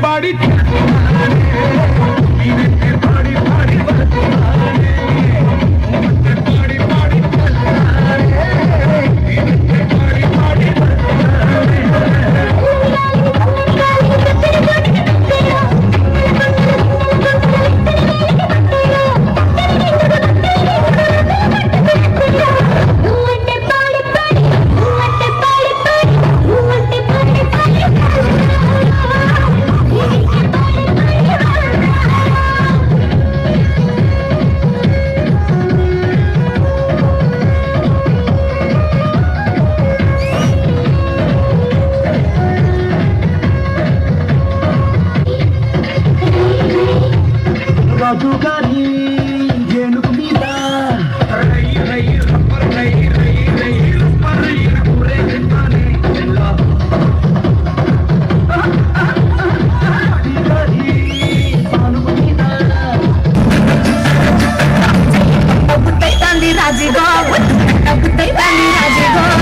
పాడి పాడి పాడి రాజుగారి ఏనుగు మీద రాజీగో రాజీగో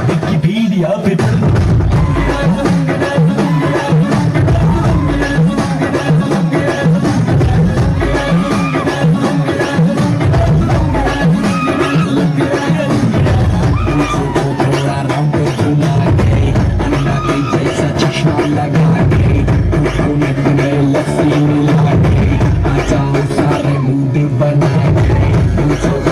Wikipedia bitte. Let's see me like it. I don't sorry, mood it, but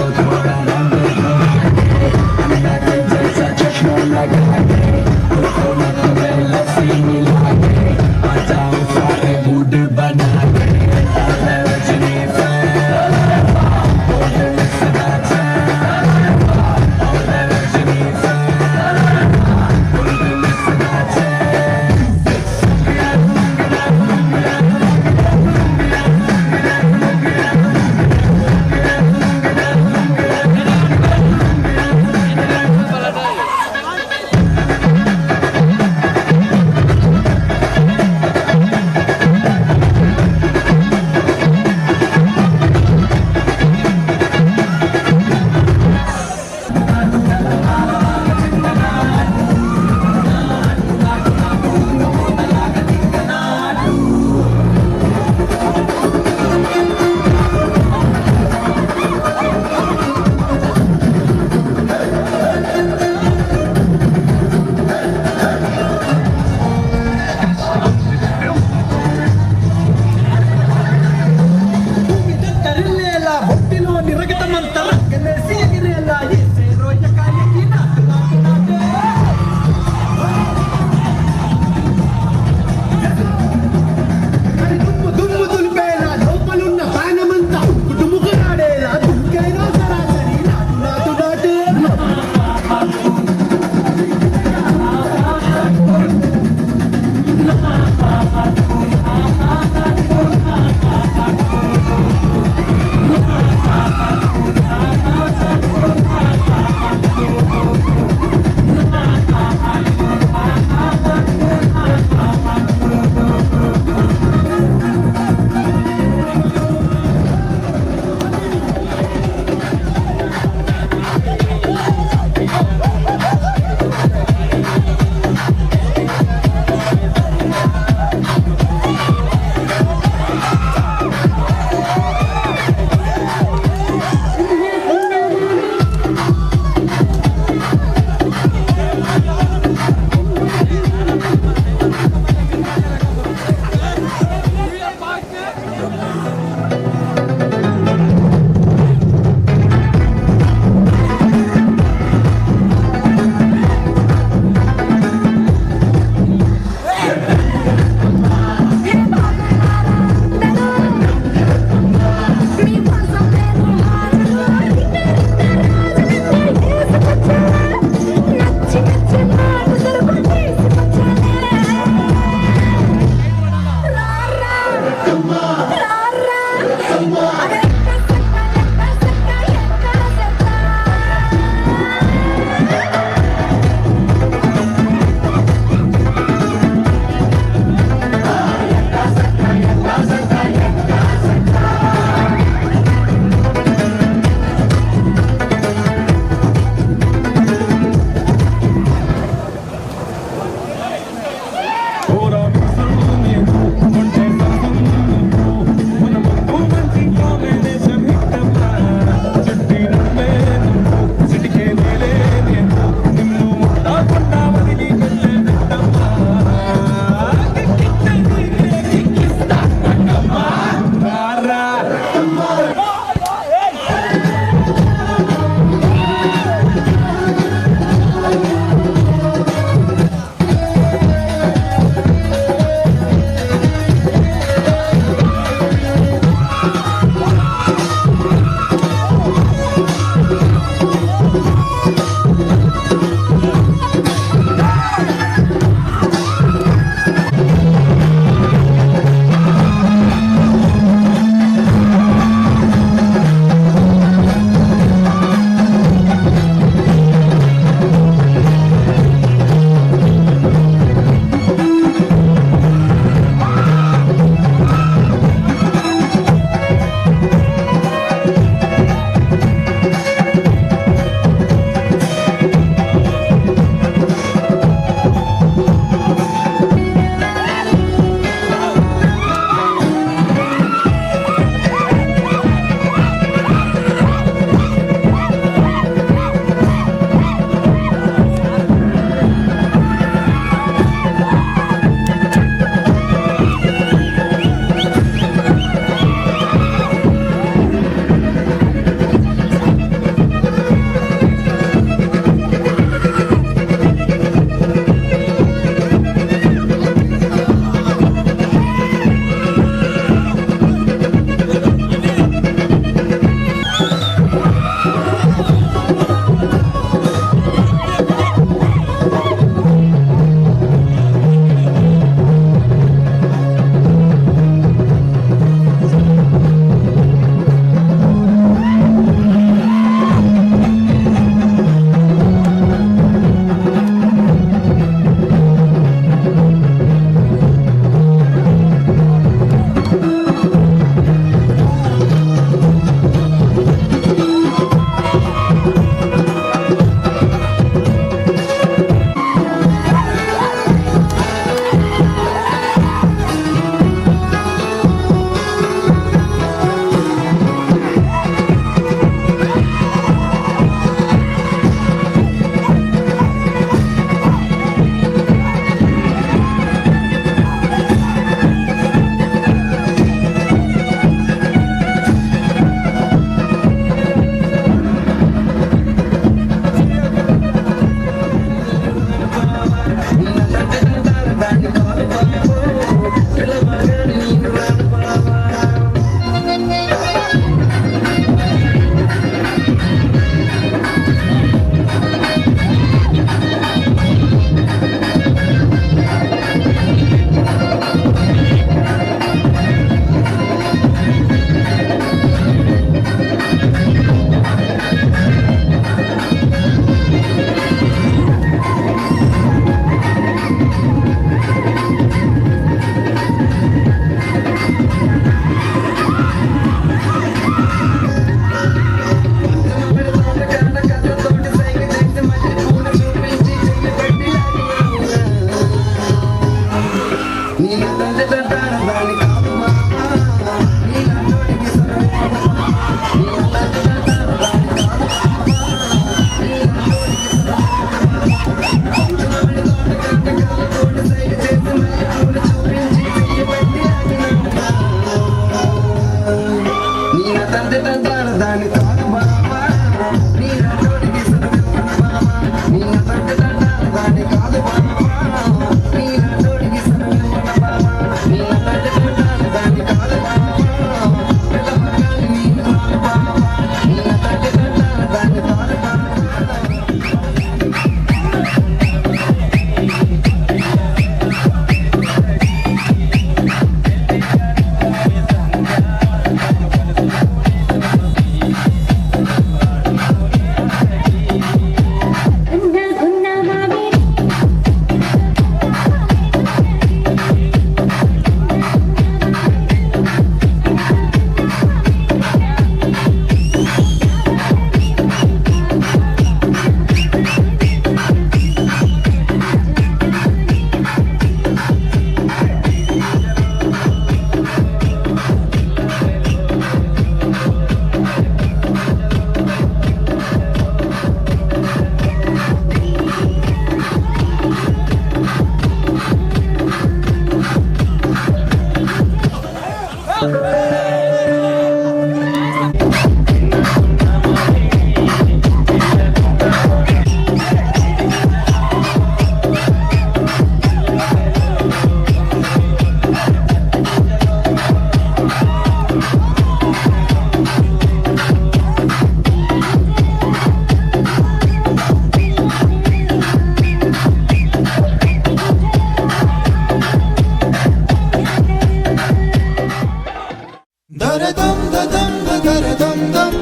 దదం దదరదం దం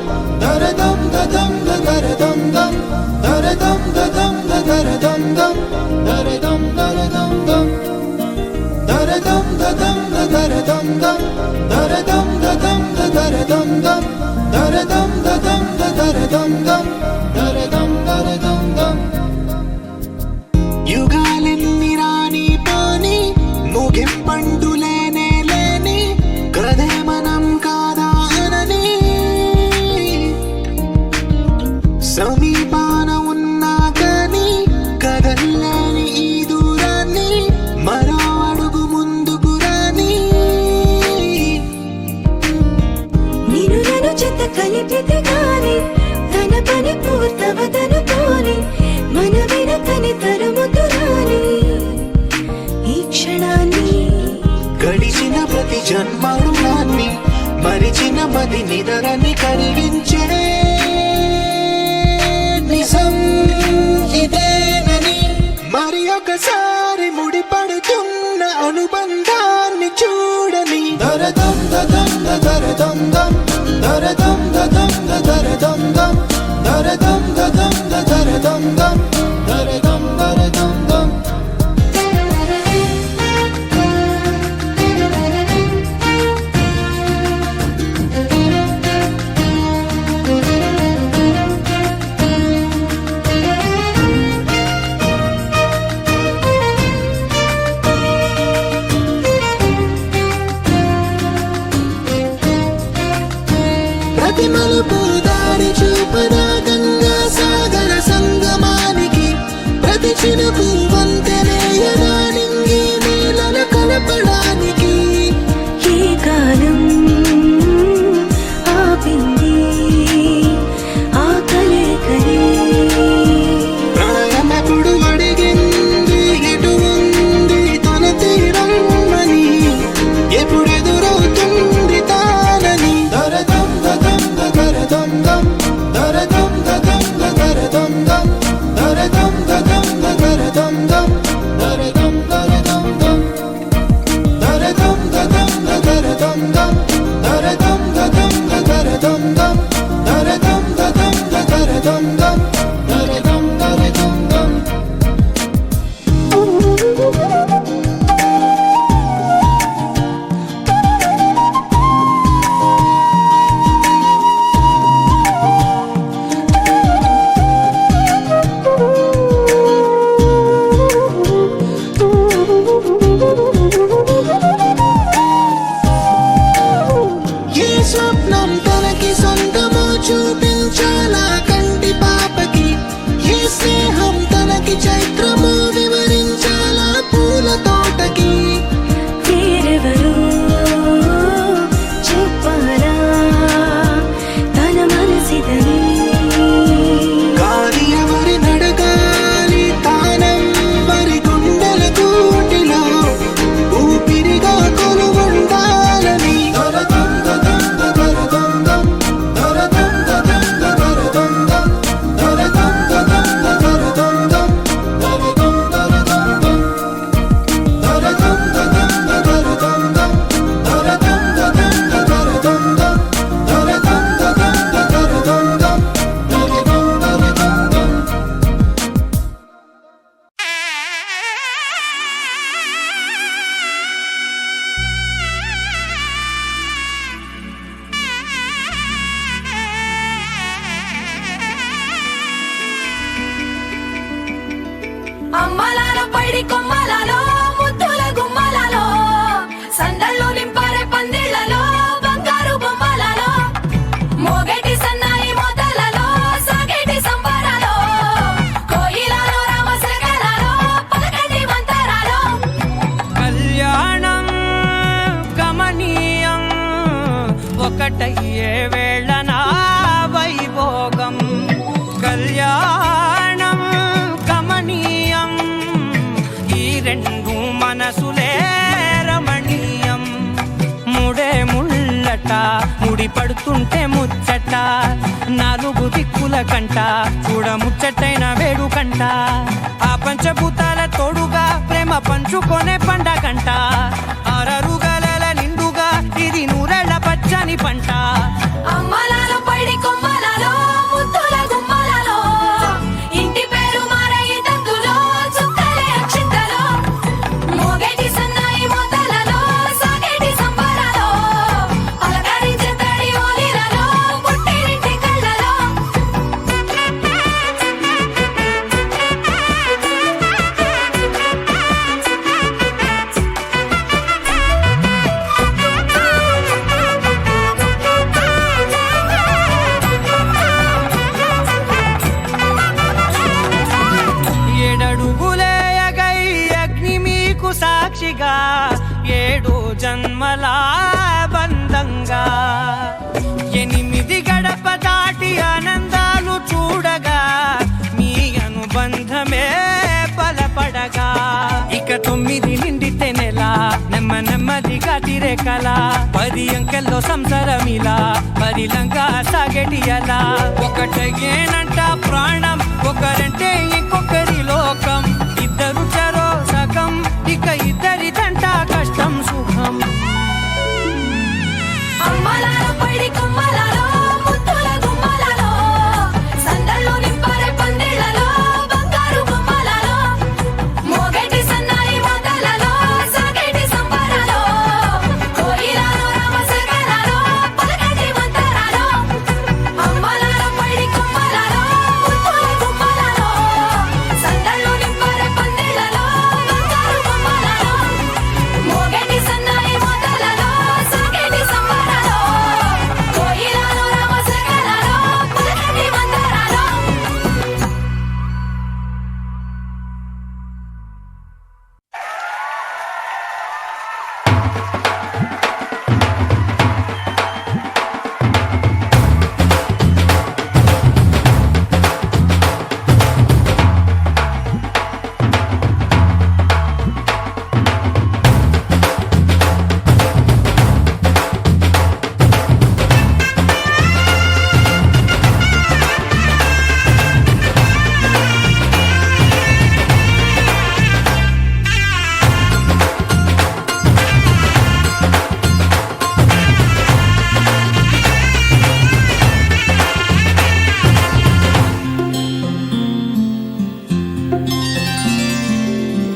దరదం దదం దదరదం దం దరదం దదం దదరదం దం దరదం దరదం దం దరదం దదం దదరదం దం దరదం దదం దదరదం దం దరదం దదం దదరదం దం దరదం దరదం దం యుగాలెన్ని రాని పోని ముగింపండులేనే లేని కదే మనం కాదా అనని సమీపాన ఉన్నా కానీ కదల్లేని ఈ దూరాన్ని మరో అడుగు ముందుకు రాని నిన్ను నన్ను చెత్త కలిపితే గాని తన పని పూర్తవదనుకోని మన వెనకని తరుముతురాని ఈ క్షణాన్ని గడిచిన ప్రతి జన్మరుణాన్ని మరిచిన మది నిదరని కరిగించే నిజం ఇదేనని మరి ఒకసారి ముడిపడుతున్న అనుబంధాన్ని చూడని దరదం దదం దరదం దం దరదం దదం దరదం దం దరదం దదం దరదం దం దరదం దరదం దం ప్రతి మలుపు దారి చూపదా గంగా సాగర సంగమానికి ప్రతి చినుకు వంతెనేయదా నింగి నీళ్ళను కలపడానికి ఈ కాలం ఆపింది ఆ కలే ప్రళయమప్పుడు అడిగింది ఎటు ఉంది తన తీరమ్మని ఎప్పుడెదురవుతుంది తానని దరదం దదం దరదం దం దరదం దదం దరదం దం దరదం దదం దరదం దం దరదం దరదం దం దరదం దదం దరదం దం దరదం దదం దరదం దం దరదం దదం దరదం దం దరదం దరదం దం ఏ స్వప్నం తనకి సొంతమో చూపించాలా కంటి పాపకి ఏ స్నేహం తనకి చైత్రమో వివరించాలా పూల తోటకి వేరెవరు చెప్పాలా తన మనసిదని కాని ఎవరి నడగాలి తానం మరి గుండెల కూటిలో ఊపిరిగా కొలువుండాలని దరదం దదం దరదం దం దరదం దదం దరదం దం దరదం దదం దరదం దం దరదం దరదం దం దరదం దదం దరదం దం దరదం దదం దరదం దం దరదం దదం దరదం దం దరదం దరదం దం అమ్మలాలో పైడి కొమ్మలలో ముద్దుల గుమ్మలలో సందళ్ళు నింపారే పందిళ్లలో బంగారు బొమ్మలలో మోగేటి సన్నాయి మోతలలో సాగేటి సంబరాలో కోయిలలో రామశకలలో పలకటి మంతరాలో కళ్యాణం గమనీయం ఒకటయ్యే వేళ నా వైభోగం కళ్యాణం గమనీయం ఈ రెండు మనసులే రమణీయం ముడే ముళ్ళట ముడి పడుతుంటే ముచ్చట నాలుగు దిక్కుల కంట చూడ ముచ్చటైన వేడుకంట ఆ పంచభూతాల తోడుగా ప్రేమ పంచుకొనే పండగంట ఆరరుగల నిండుగా ఇది నూరెళ్ళ పచ్చని పండని పంట. అమ్మలాలో పడి కొమ్మలలో ముద్దుల గుమ్మలలో ఇంటి పేరు మారయి తందులో చుక్కలే అక్షింతలో మోగేటి సన్నాయి మోతలలో సాగేటి సంబరాలో పలకరించే తడి ఓలిలలో పుట్టినింటి కళ్ళలో. ఏడడుగులేయగై అగ్ని మీకు సాక్షిగా 7 జన్మల బంధంగా 8 గడప దాటి ఆనందాలు చూడగా మీ అనుబంధమే బలపడగా ఇక 9 నిండితే నెల నెమ్మదిగా తిరేకల 10 అంకెల్లో సంసారమిలా పరిలంగా సాగేటియలా ఒకటేనంట ప్రాణం ఒకరంటే ఇంకొకరి లోకం ఇద్దరు చరో సగం ఇక ఇద్దరిదంట కష్టం సుఖం. అమ్మలాలో పడి కొమ్మలలో ముద్దుల గుమ్మలలో సందళ్ళు నింపరే పందిళ్ళలో బంగారు గుమ్మలలో మోగేటి సన్నాయి మోతలలో సాగేటి సంబరాలో కోయిలలో రామశకలలో పలకటి మంతరాలో. అమ్మలాలో పడి కొమ్మలలో ముద్దుల గుమ్మలలో సందళ్ళు నింపరే పందిళ్ళలో బంగారు గుమ్మలలో మోగేటి సన్నాయి మోతలలో సాగేటి సంబరాలో కోయిలలో రామశకలలో పలకటి మంతరాలో.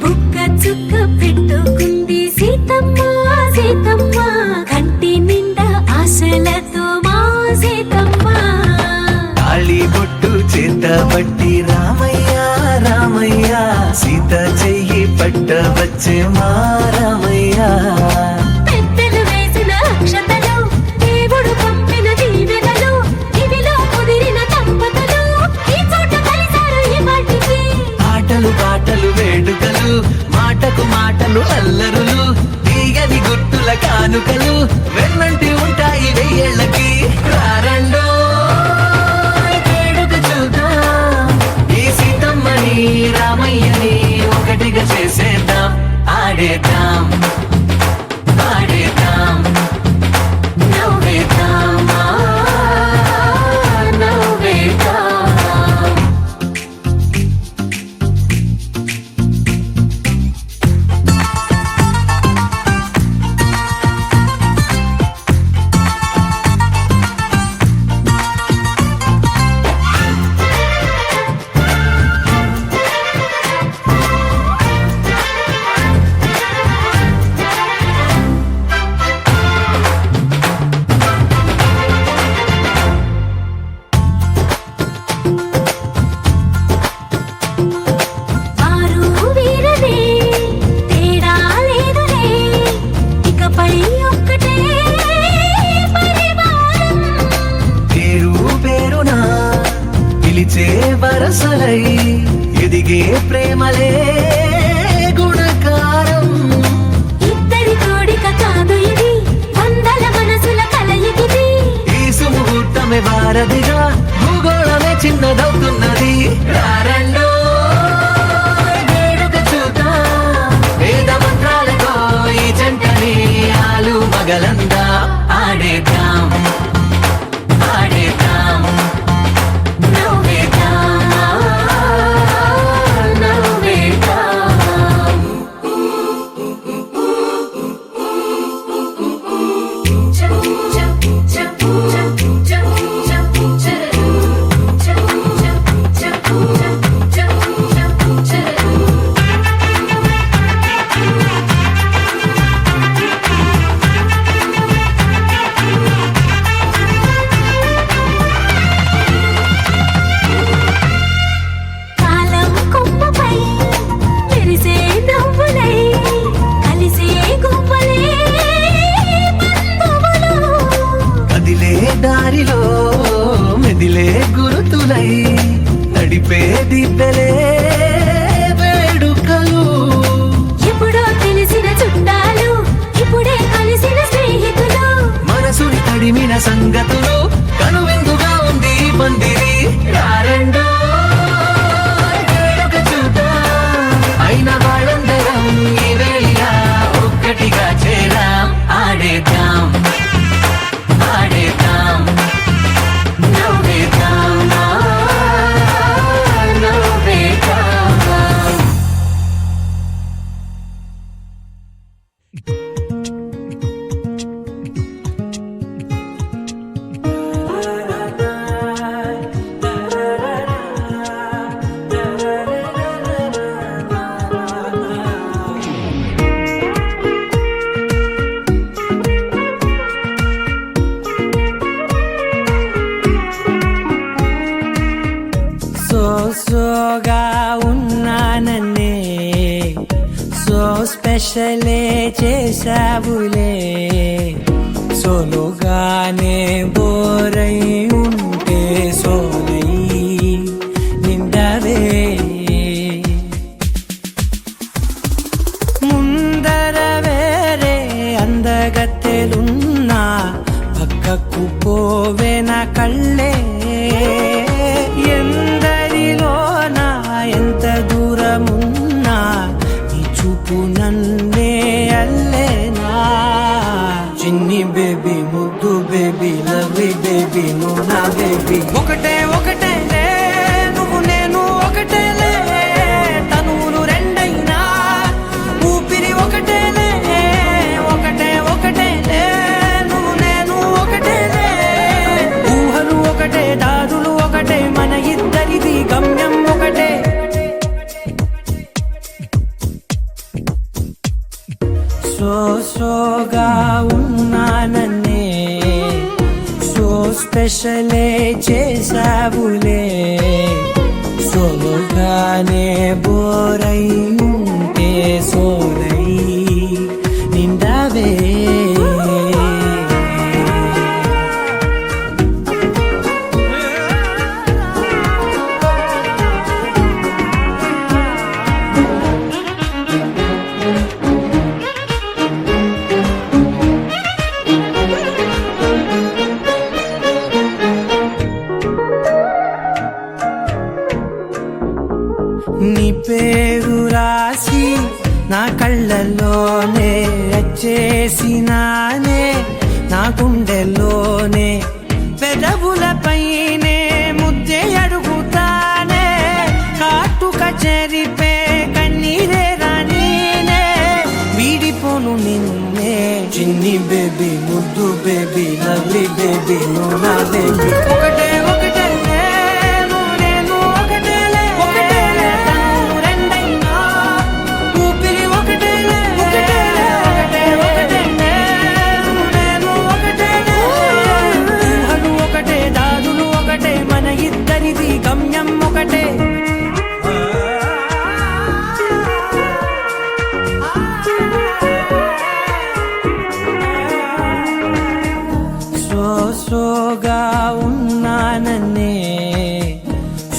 బుక్క చుక్క పెట్టుకుంది సీతమ్మ సీతమ్మ కంటి నిండా ఆశలతో మా సీతమ్మ. తాళి బొట్టు చేత పట్టి రామయ్య రామయ్య సీత చెయ్యి పట్ట వచ్చే మా రామయ్య. పెద్దలు వేసిన అక్షతలు దేవుడు పంపిన దీవెనలు ఇవిలో కుదిరిన దంపతులు ఈ చోట కలిసారు ఈ వాటికి. ఆటలు పాటలు వేడుకలు మాటకు మాటలు అల్లరులు తీయని గుట్టుల కానుకలు వెన్నంటి ఉంటాయి 1000 ఏళ్ళకి. రారండో వేడుక చూద్దాం ఈ సీతమ్మని రామయ్యని ఒకటిగా చేసేద్దాం ఆడేద్దాం ఆడేద్దాం నవ్వేద్దాం నవ్వేద్దాం. ఆరు వీరనే తేడా లేదులే ఇకపై ఒక్కటే పరివారం. పేరు పేరునా పిలిచే వరసలై ఎదిగే ప్రేమలే గుణకారం. ఇద్దరి కోడిక కాదు ఇది వందల మనసుల కలయికిది. ఈ సుముహూర్తమే వారధిగా భూగోళమే చిన్నదవుతున్నది. రారండో వేడుక చూద్దాం వేద మంత్రాలతో ఈ జంటని ఆలు మగలందా ఆడేద్దాం ఆడేద్దాం నవ్వేద్దాం నవ్వేద్దాం. చ చ సోగా ఉన్నానన్నే సో స్పెషలే చేసావులే సోలోగానే బోరై ఉంటే సోలై నిండవే ముందర వేరే అందగత్తెలున్నా పక్కకు పోవే నా కళ్ళే ఎందరిలోనా ఎంత దూరమున్నా నీ చూపు నన్నే అల్లేనా చిన్ని బేబీ ముద్దు బేబీ లవ్లీ బేబీ నువ్వు నా బేబీ ఒకటే ఒకటే నువ్వు నేను ఒకటేలే తనువులు రెండైనా ఊపిరి ఒకటేలే ఒకటే ఒకటేలే నువ్వు నేను ఒకటేలే ఊహలు ఒకటే దారులు ఒకటే మన ఇద్దరిది గమ్యం ఒకటే సోగా ఉన్నానన్నే సో స్పెషలే చేసావులే సోలోగానే బోరై ఉంటే సోలై నిండవే నీ పేరు రాసి నా కళ్ళల్లోనే వచ్చేసినానే నా గుండెల్లోనే పెదవులపైనే ముద్దే అడుగుతానే కాటుక చెరిపే కన్నీరే రానీనే వీడిపోను నిన్నే చిన్ని బేబీ ముద్దు బేబీ లవ్లీ బేబీ నువ్వు నా బేబీ ఒకటే ఒకటే నువ్వు నేను ఒకటేలే ఒకటేలే తనువు రెండైనా ఊపిరి ఒకటేలే ఒకటేలే ఒకటే ఒకటేలే నువ్వు నేను ఒకటేలే ఊహలు ఒకటే దారులు ఒకటే మన ఇద్దరిది గమ్యం ఒకటే సోగా ఉన్నానన్నే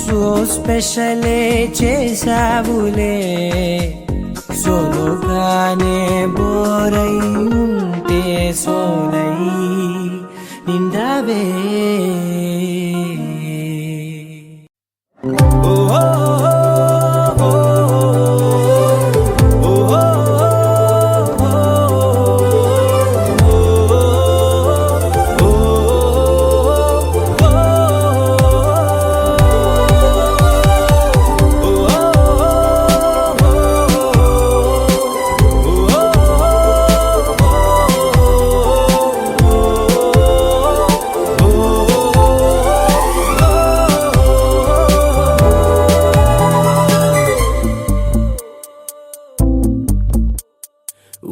సో స్పెషలే చేసావులే సోలోగానే బోరై ఉంటే సోలై నిండవే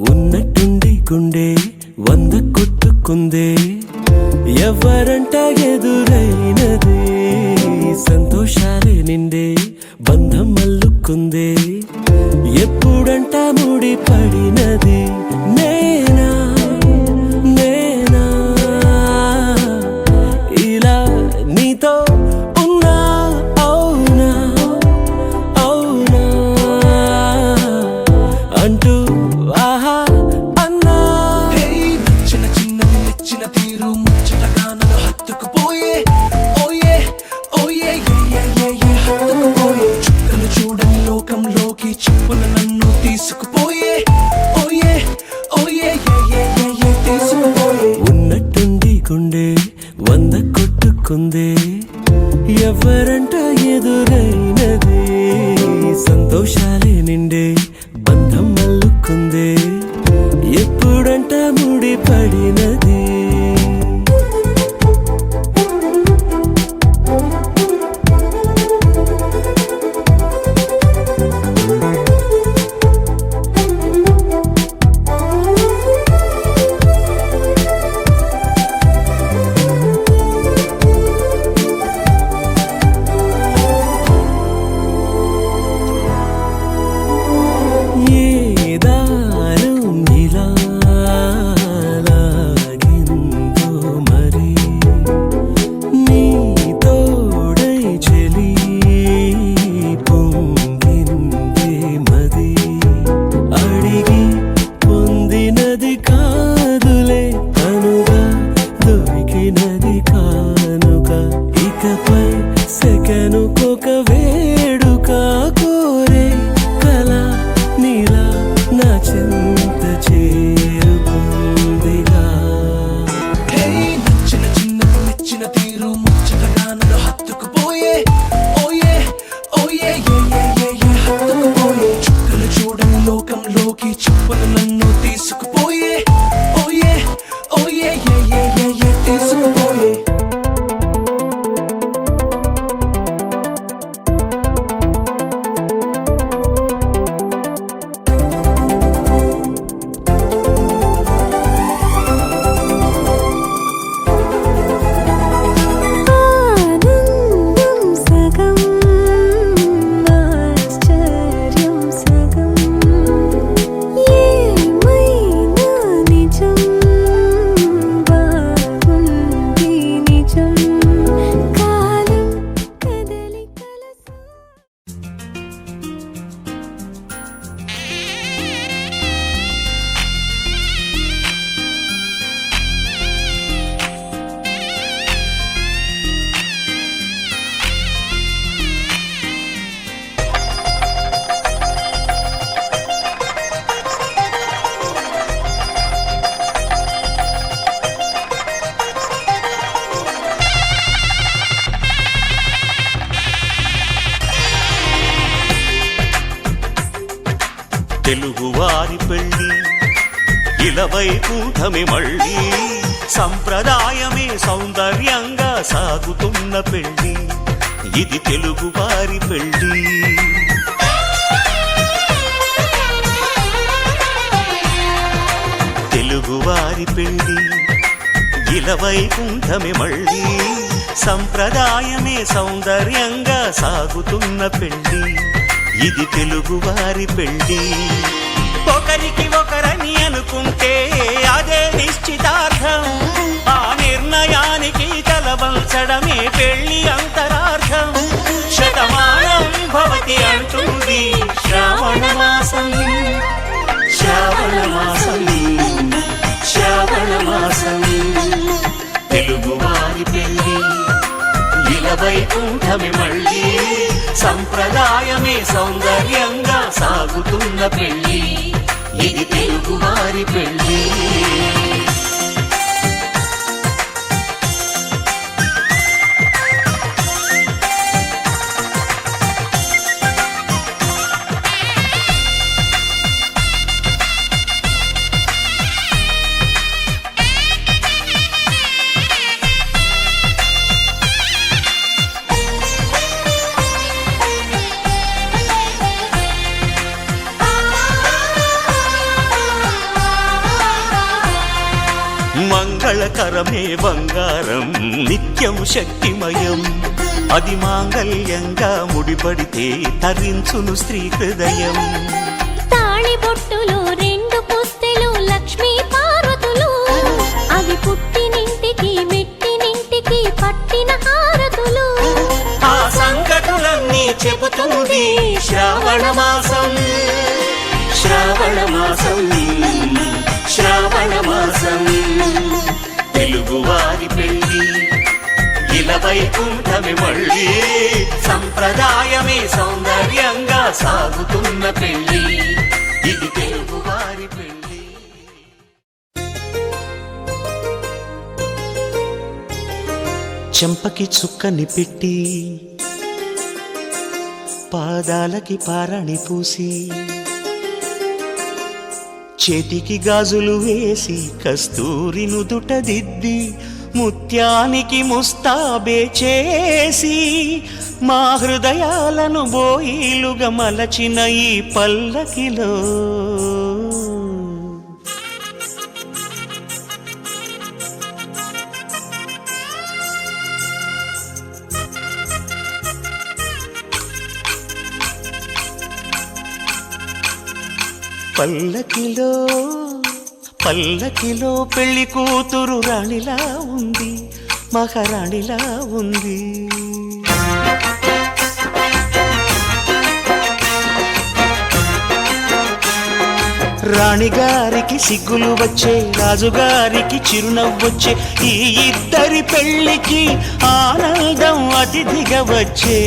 ఉన్నట్టుండి గుండె 100 కొట్టుకుందే ఎవరంట ఎదురైనదే సంతోషాలే నిండే బంధం అల్లుకుందే ఎప్పుడంట ముడి పడినది నేనా నేనా ఇలా నీతో ఉన్నా అవునా అవునా అంటూ ఆహా అన్నా చిన్న చిన్న నిచ్చిన తీరు ముచ్చటగా నన్ను హత్తుకుపోయే ఓయే ఓయే హత్తుకుపోయే చుక్కలు చూడని లోకంలోకి చెప్పున నన్ను తీసుకుపోయే ఓయే ఓయే తీసుకుపోయే ఉన్నట్టుండి గుండె 100 కొట్టుకుందే ఎవరంట ఎదురైనదే సంతోషాలే నిండే బంధం అల్లుకుందే ఎప్పుడంట ముడి పడినది ఇకపై సెకనుకొక వేడుక కోరే కళ నీలా నా చెంత చేరుకుందిగా. హే నచ్చిన చిన్నది మెచ్చిన తీరు ముచ్చటగా నన్ను హత్తుకుపోయే ఓయే ఓయే హత్తుకుపోయే చుక్కలు చూడని లోకంలోకి చెప్పులు నన్ను తీసుకుపోయే ఓయే ఓయే తీసుకుపోయే. ఆనందం సగం ఆశ్చర్యం సగం ఏమైనా నిజం బాగుంది నిజం కాలం కదలికల తెలుగువారి పెళ్ళి ఇలవైకుంఠమి మళ్ళీ సంప్రదాయమే సౌందర్యంగా సాగుతున్న పెళ్ళి ఇది తెలుగువారి పెళ్ళి. తెలుగువారి పెళ్ళి ఇలవైకుంఠమి మళ్ళీ సంప్రదాయమే సౌందర్యంగా సాగుతున్న పెళ్ళి ఇది తెలుగువారి పెళ్ళి. ఒకరికి ఒకరని అనుకుంటే అదే నిశ్చితార్థం, ఆ నిర్ణయానికి తలవంచడమే పెళ్ళి అంతరార్థం. శతమానం భవతి అంటుంది శ్రావణ మాసం శ్రావణ మాసం శ్రావణ మాసం. తెలుగువారి పెళ్ళి ఇలవైకుంఠమి మళ్ళీ సంప్రదాయమే సౌందర్యంగా సాగుతున్న పెళ్ళి ఇది తెలుగువారి పెళ్ళి. మంగళకరమే బంగారం నిత్యం శక్తిమయం, అది మాంగళ్యంగా ముడిపడితే తరించును స్త్రీ హృదయం. తాళి బొట్టులో రెండు పుస్తెలు లక్ష్మీ పార్వతులు, అవి పుట్టినింటికి మెట్టినింటికి పట్టిన హారతులు. ఆ సంగతులన్నీ చెబుతుంది శ్రావణ మాసం శ్రావణ మాసం శ్రావణ మాసం. తెలుగువారి పెళ్ళి ఇలవైకుంఠమి మళ్ళీ సంప్రదాయమే సౌందర్యంగా సాగుతున్న పెళ్ళి ఇది తెలుగువారి పెళ్ళి. చెంపకి చుక్కని పెట్టి పాదాలకి పారాణి పూసి చేతికి గాజులు వేసి కస్తూరి నుదుట దిద్ది ముత్యానికి ముస్తాబే చేసి మా హృదయాలను బోయిలుగా మలచిన ఈ పల్లకిలో పల్లకిలో పల్లకిలో పెళ్లి కూతురు రాణిలా ఉంది, మహారాణిలా ఉంది. రాణిగారికి సిగ్గులు వచ్చే, రాజుగారికి చిరునవ్వొచ్చే, ఈ ఇద్దరి పెళ్లికి ఆనందం అతిథిగా వచ్చే.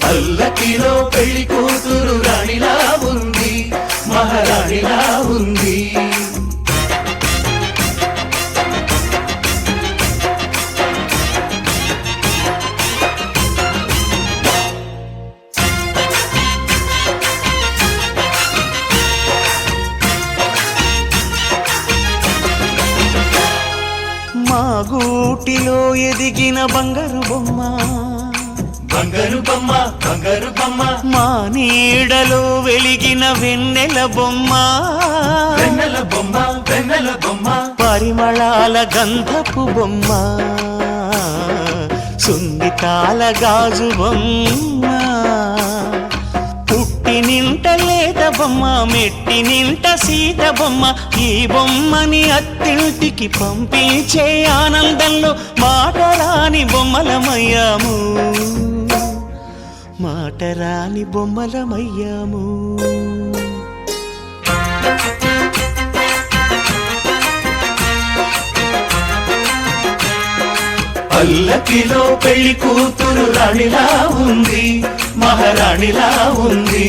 పల్లకిలో పెళ్లి కూతురు రాణిలా ఉంది, మహారాణిలా ఉంది. మా గూటిలో ఎదిగిన బంగారు బొమ్మ, బంగారు బొమ్మ, బంగారు బొమ్మ, మా నీడలో వెలిగిన వెన్నెల బొమ్మ, వెన్నెల బొమ్మ, వెన్నెల బొమ్మ, పరిమళాల గంధపు బొమ్మ, సున్నితాల గాజు బొమ్మ, పుట్టి నింట లేత బొమ్మ, మెట్టి నింట సీత బొమ్మ. ఈ బొమ్మని అత్తింటికి పంపించే ఆనందంలో మాటరాని బొమ్మలమయ్యాము, మాటరాని బొమ్మలమయ్యాము. పల్లకిలో పెళ్లి కూతురు రాణిలా ఉంది, మహారాణిలా ఉంది.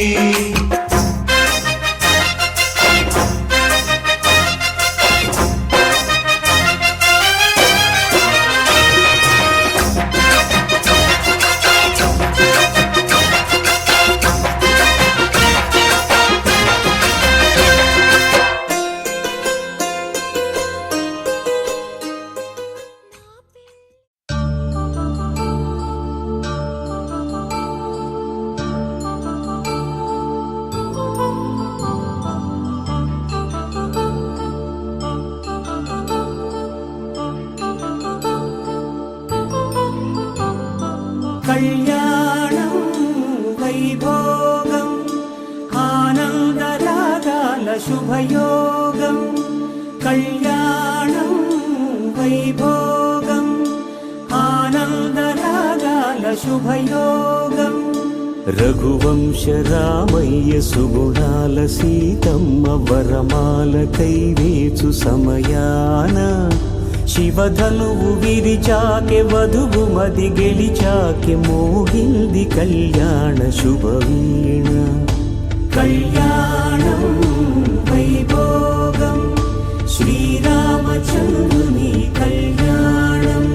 కళ్యాణం వైభోగం ఆనందరాగాల శుభయోగం. కళ్యాణం వైభోగం ఆనందరాగాల శుభయోగం. రఘువంశ రామయ్య సుగుణాల సీతమ్మ వరమాల కైవేచు సమయాన, శివధనువు విరిచాకె వధువు మది గెలిచాకె మోగింది కళ్యాణ శుభవీణ. కళ్యాణం వైభోగం శ్రీరామచంద్రుని కళ్యాణం.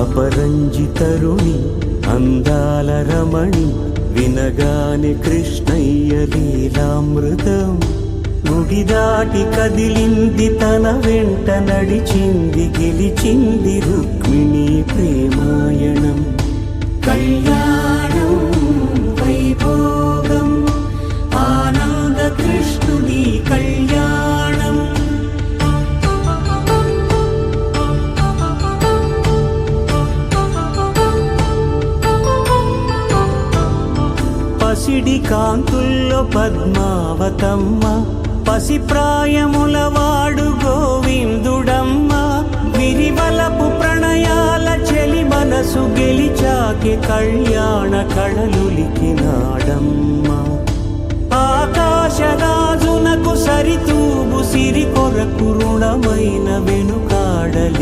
అపరంజి తరుణి అందాల రమణి, వినగాని కృష్ణయ్య లీలామృతం. గుడి దాటి కదిలింది తన వెంట నడిచింది, గెలిచింది రుక్మిణి ప్రేమాయణం. కళ్యాణం వైభోగం ఆనంద కృష్ణుని కళ్యాణం. పసిడి కాంతుల్లో పద్మావతమ్మ, పసిప్రాయముల వాడు గోవిందుడమ్మ. విరివలపు ప్రణయాల చెలి మనసు గెలిచాకి కళ్యాణ కళలులికినాడమ్మ. ఆకాశరాజునకు సరితూబు సిరి కొరకు రుణమైన వెనుకాడలేదమ్మ.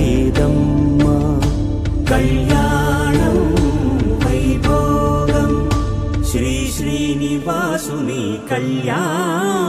కళ్యాణం వైభోగం శ్రీ శ్రీనివాసుని కళ్యాణం.